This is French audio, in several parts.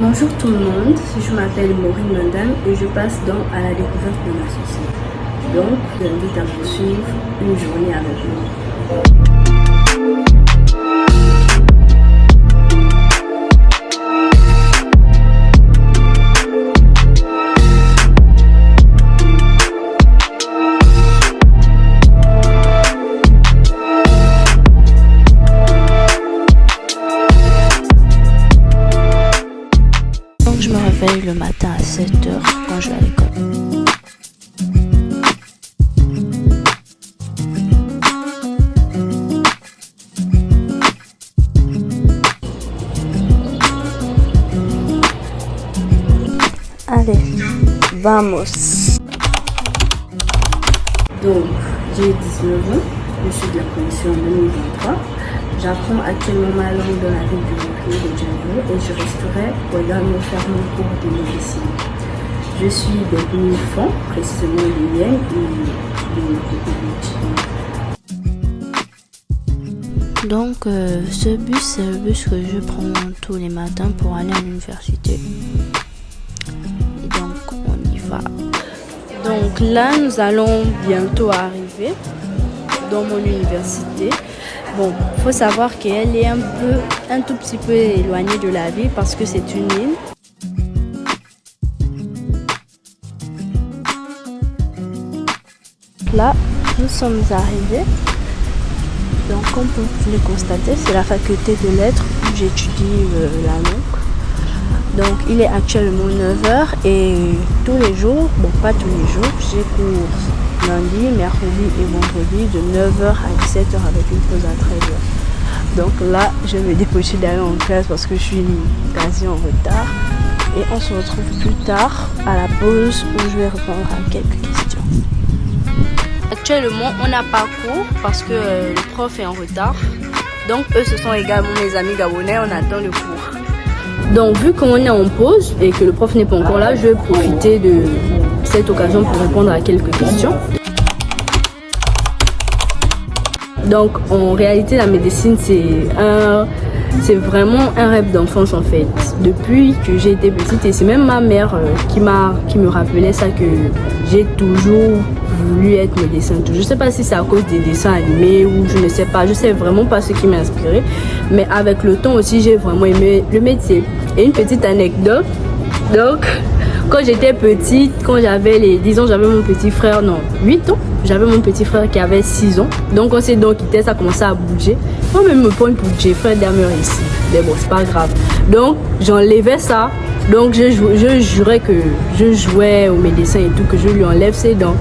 Bonjour tout le monde, je m'appelle Maureen Mandam et je passe donc à la découverte de ma société. Donc, je vous invite à poursuivre une journée avec moi. Donc je me réveille le matin à 7h quand je vais à l'école. Allez, vamos. Donc, j'ai 19 ans, je suis de la commission en 2023. J'apprends actuellement ma langue dans la ville de Rio de Janeiro et je resterai pour également faire mon cours de médecine. Je suis donc mi-fond, précisément de Yen et de République. Donc ce bus, c'est le bus que je prends tous les matins pour aller à l'université. Et donc on y va. Donc là, nous allons bientôt arriver dans mon université. Bon, il faut savoir qu'elle est un tout petit peu éloignée de la ville parce que c'est une île. Là, nous sommes arrivés. Donc, comme vous pouvez le constater, c'est la faculté de lettres où j'étudie la langue. Donc, il est actuellement 9h et tous les jours, bon pas tous les jours, j'ai cours lundi, mercredi et vendredi de 9h à 17h avec une pause à 13h. Donc là, je vais me dépêcher d'aller en classe parce que je suis quasi en retard. Et on se retrouve plus tard à la pause où je vais répondre à quelques questions. Actuellement, on n'a pas cours parce que le prof est en retard. Donc eux, ce sont également mes amis gabonais, on attend le cours. Donc vu qu'on est en pause et que le prof n'est pas encore là, je vais profiter de cette occasion pour répondre à quelques questions. Donc en réalité, la médecine, c'est vraiment un rêve d'enfance en fait. Depuis que j'ai été petite, et c'est même ma mère qui me rappelait ça, que j'ai toujours voulu être médecin. Je ne sais pas si c'est à cause des dessins animés ou je ne sais pas, je sais vraiment pas ce qui m'a inspiré. Mais avec le temps aussi, j'ai vraiment aimé le métier. Et une petite anecdote, donc quand j'étais petite, quand j'avais j'avais mon petit frère, 8 ans, j'avais mon petit frère qui avait 6 ans. Donc on s'est donc quitté, ça commençait à bouger. Moi-même me prendre pour j'ai frère d'amour ici. Mais bon, c'est pas grave. Donc j'enlevais ça. Donc je jurais que je jouais au médecin et tout, que je lui enlève ses dents.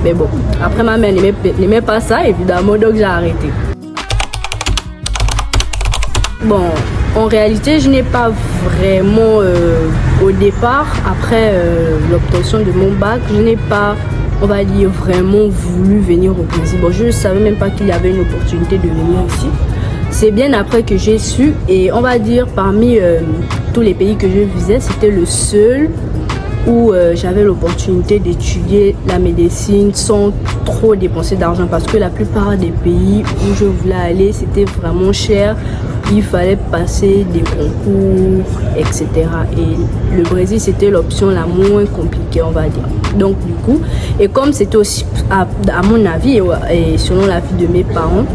Mais bon, après ma mère n'aimait pas ça évidemment, donc j'ai arrêté. Bon, en réalité, je n'ai pas vraiment, au départ, après l'obtention de mon bac, je n'ai pas, on va dire, vraiment voulu venir au Brésil. Bon, je ne savais même pas qu'il y avait une opportunité de venir ici. C'est bien après que j'ai su, et on va dire, parmi tous les pays que je visais, c'était le seul où j'avais l'opportunité d'étudier la médecine sans trop dépenser d'argent, parce que la plupart des pays où je voulais aller, c'était vraiment cher. Il fallait passer des concours, etc. Et le Brésil, c'était l'option la moins compliquée, on va dire. Donc du coup, et comme c'était aussi, à mon avis et selon l'avis de mes parents,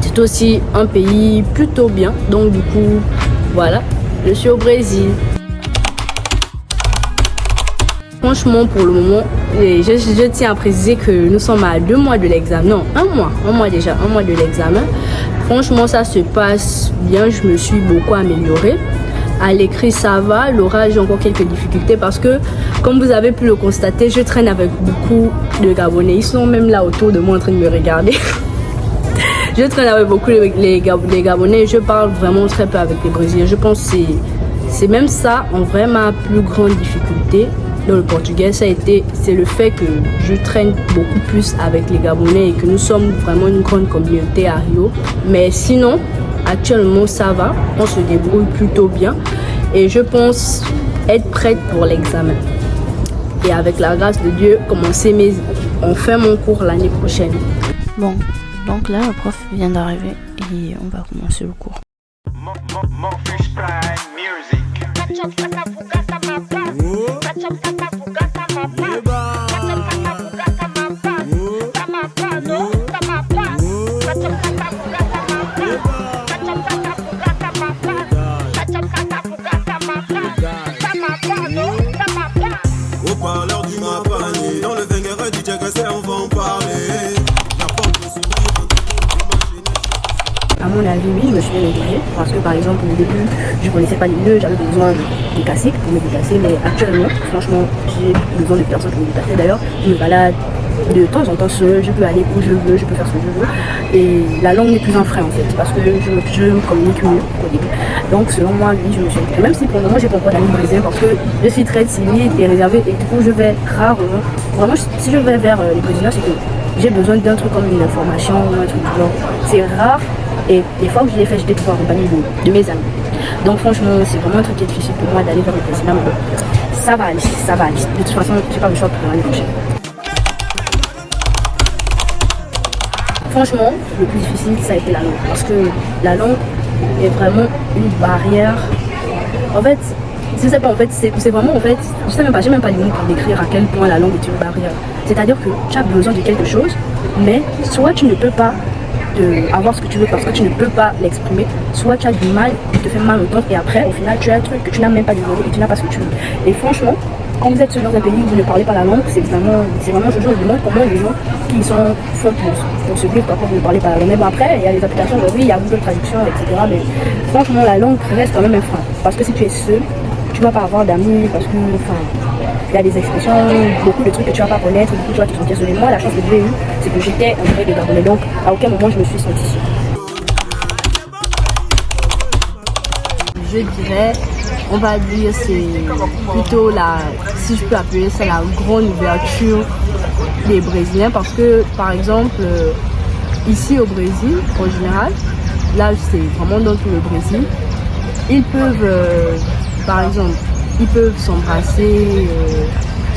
c'est aussi un pays plutôt bien. Donc du coup, voilà, je suis au Brésil. Franchement, pour le moment, je tiens à préciser que nous sommes à 2 mois de l'examen. Non, un mois de l'examen. Franchement, ça se passe bien. Je me suis beaucoup améliorée. À l'écrit, ça va. L'oral, j'ai encore quelques difficultés parce que, comme vous avez pu le constater, je traîne avec beaucoup de Gabonais. Ils sont même là autour de moi en train de me regarder. Je traîne avec beaucoup les Gabonais. Je parle vraiment très peu avec les Brésiliens. Je pense que c'est même ça, en vrai, ma plus grande difficulté dans le portugais, c'est le fait que je traîne beaucoup plus avec les Gabonais et que nous sommes vraiment une grande communauté à Rio. Mais sinon, actuellement, ça va. On se débrouille plutôt bien. Et je pense être prête pour l'examen. Et avec la grâce de Dieu, commencer enfin mon cours l'année prochaine. Bon, donc là, le prof vient d'arriver et on va commencer le cours. Haut-parleur du Mapani, dans le Vengereux du Tchèque, on va en parler. À mon avis, oui, je me suis bien intégrée parce que par exemple au début, je ne connaissais pas les lieux, j'avais besoin de classiques pour me déplacer, mais actuellement, franchement, j'ai besoin de personnes pour me déplacer. D'ailleurs, je me balade de temps en temps seule, je peux aller où je veux, je peux faire ce que je veux. Et la langue n'est plus un frein en fait, parce que je me communique mieux qu'au début. Donc selon moi, oui, je me suis intégrée. Même si pour le moment, j'ai pas encore d'amis brésiliens parce que je suis très timide et réservée et du coup, je vais rarement. Vraiment, si je vais vers les Brésiliens, c'est que j'ai besoin d'un truc comme une information ou un truc du genre. C'est rare. Et les fois où je l'ai fait, j'étais toujours accompagnée de mes amis. Donc franchement, c'est vraiment un truc qui est difficile pour moi d'aller vers le président. Mais bon, ça va aller, ça va aller. De toute façon, je n'ai pas le choix pour l'année prochaine. Franchement, le plus difficile, ça a été la langue. Parce que la langue est vraiment une barrière. En fait, je sais pas, en fait, c'est vraiment, en fait, je sais même pas, j'ai même pas les mots pour décrire à quel point la langue est une barrière. C'est-à-dire que tu as besoin de quelque chose, mais soit tu ne peux pas avoir ce que tu veux parce que tu ne peux pas l'exprimer, soit tu as du mal, tu te fais mal au temps et après au final tu as un truc que tu n'as même pas demandé et tu n'as pas ce que tu veux. Et franchement, quand vous êtes seul dans un pays où vous ne parlez pas la langue, c'est vraiment je me demande comment les gens qui sont font pour se vivre quand vous ne parlez pas la langue. Mais bon, après il y a les applications aujourd'hui, il y a Google Traduction, etc. Mais franchement la langue reste quand même un frein parce que si tu es seul, tu ne vas pas avoir d'amis parce que il y a des expressions, beaucoup de trucs que tu vas pas connaître, du coup tu vas te sentir seul. Moi, la chance que j'ai eue, c'est que j'étais entourée de Gabonais, donc à aucun moment je me suis sentie seule. Je dirais, on va dire, c'est plutôt si je peux appeler ça la grande ouverture des Brésiliens, parce que par exemple, ici au Brésil, en général, là c'est vraiment dans tout le Brésil, ils peuvent, par exemple, ils peuvent s'embrasser,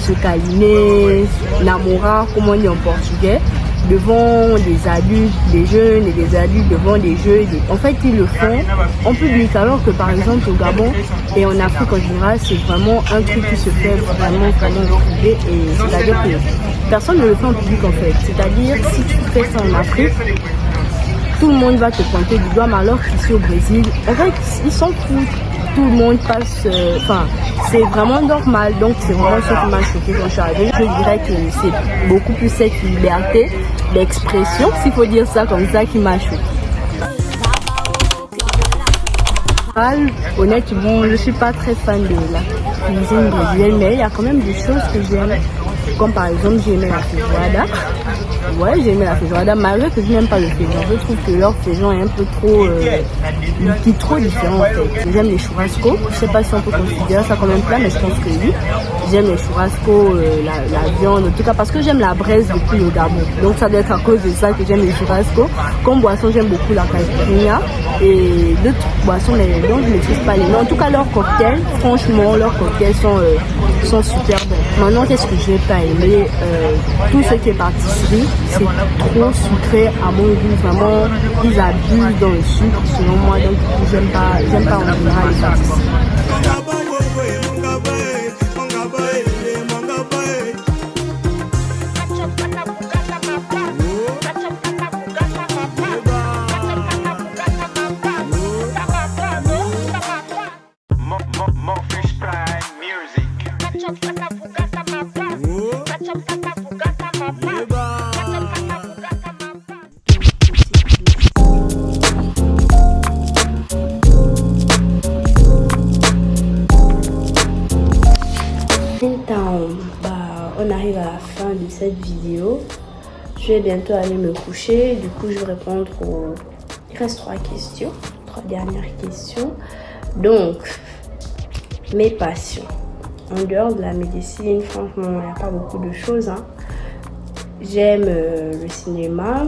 se câliner, namorar, comme on dit en portugais, devant des adultes, des jeunes et des adultes devant des jeux. En fait, ils le font en public, alors que par exemple au Gabon et en Afrique en général, c'est vraiment un truc qui se fait vraiment privé. Et c'est-à-dire que personne ne le fait en public en fait. C'est-à-dire, si tu fais ça en Afrique, tout le monde va te pointer du doigt, mais alors qu'ici au Brésil, en fait, ils s'en foutent. Tout le monde passe, c'est vraiment normal, donc c'est vraiment ce qui m'a choqué quand je suis arrivée. Je dirais que c'est beaucoup plus cette liberté d'expression, s'il faut dire ça comme ça, qui m'a choqué. Honnêtement, je suis pas très fan de la cuisine brésilienne, mais il y a quand même des choses que j'aime, comme par exemple j'ai aimé la feijoada. Ouais, j'ai aimé la feijoada, malgré que je n'aime pas le féjon. Je trouve que leur féjon est un peu trop différent en fait. J'aime les churrasco, je sais pas si on peut considérer ça comme un plat, mais je pense que oui. J'aime les churrasco, la viande, en tout cas parce que j'aime la braise depuis le Gabon. Donc ça doit être à cause de ça que j'aime les churrasco. Comme boisson, j'aime beaucoup la caipirinha et d'autres boissons, mais dont je ne maîtrise pas les noms. En tout cas, leurs cocktails, franchement, leurs cocktails sont super bons. Maintenant, qu'est-ce que j'ai pas aimé? Tout ce qui est pâtisserie, c'est trop sucré à mon goût. Vraiment, ils abusent dans le sucre, selon moi. Donc, j'aime pas en général les pâtisseries. On arrive à la fin de cette vidéo. Je vais bientôt aller me coucher. Du coup, je vais répondre aux... Il reste 3 questions. 3 dernières questions. Donc, mes passions. En dehors de la médecine, franchement, il n'y a pas beaucoup de choses. J'aime le cinéma.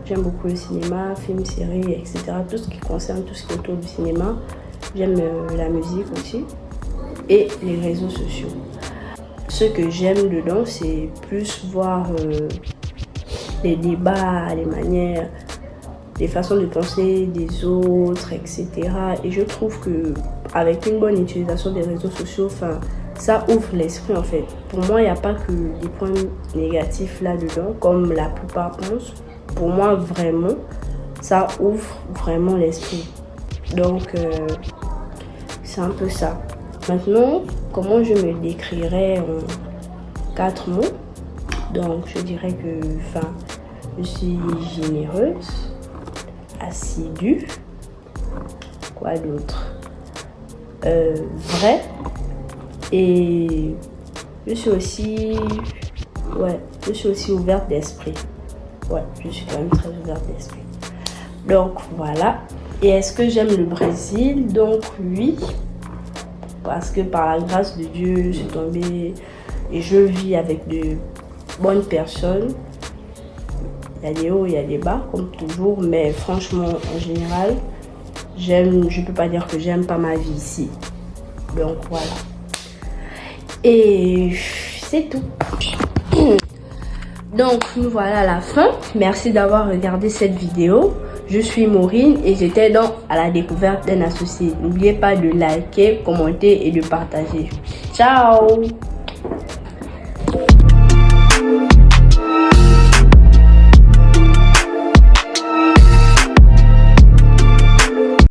J'aime beaucoup le cinéma, films, séries, etc. Tout ce qui concerne, tout ce qui est autour du cinéma. J'aime la musique aussi. Et les réseaux sociaux. Ce que j'aime dedans, c'est plus voir les débats, les manières, les façons de penser des autres, etc. Et je trouve que avec une bonne utilisation des réseaux sociaux, enfin, ça ouvre l'esprit en fait. Pour moi, il n'y a pas que des points négatifs là-dedans, comme la plupart pensent. Pour moi, vraiment, ça ouvre vraiment l'esprit. Donc, c'est un peu ça. Maintenant, comment je me décrirais en 4 mots? Donc, je dirais que, enfin, je suis généreuse, assidue, quoi d'autre? Vrai, et je suis aussi, je suis aussi ouverte d'esprit. Ouais, je suis quand même très ouverte d'esprit. Donc voilà. Et est-ce que j'aime le Brésil? Donc oui, parce que par la grâce de Dieu, je suis tombée et je vis avec de bonnes personnes. Il y a des hauts, il y a des bas, comme toujours, mais franchement, en général, je peux pas dire que j'aime pas ma vie ici. Donc voilà. Et c'est tout. Donc nous voilà à la fin. Merci d'avoir regardé cette vidéo. Je suis Maureen et j'étais dans à la découverte d'un associé. N'oubliez pas de liker, commenter et de partager. Ciao!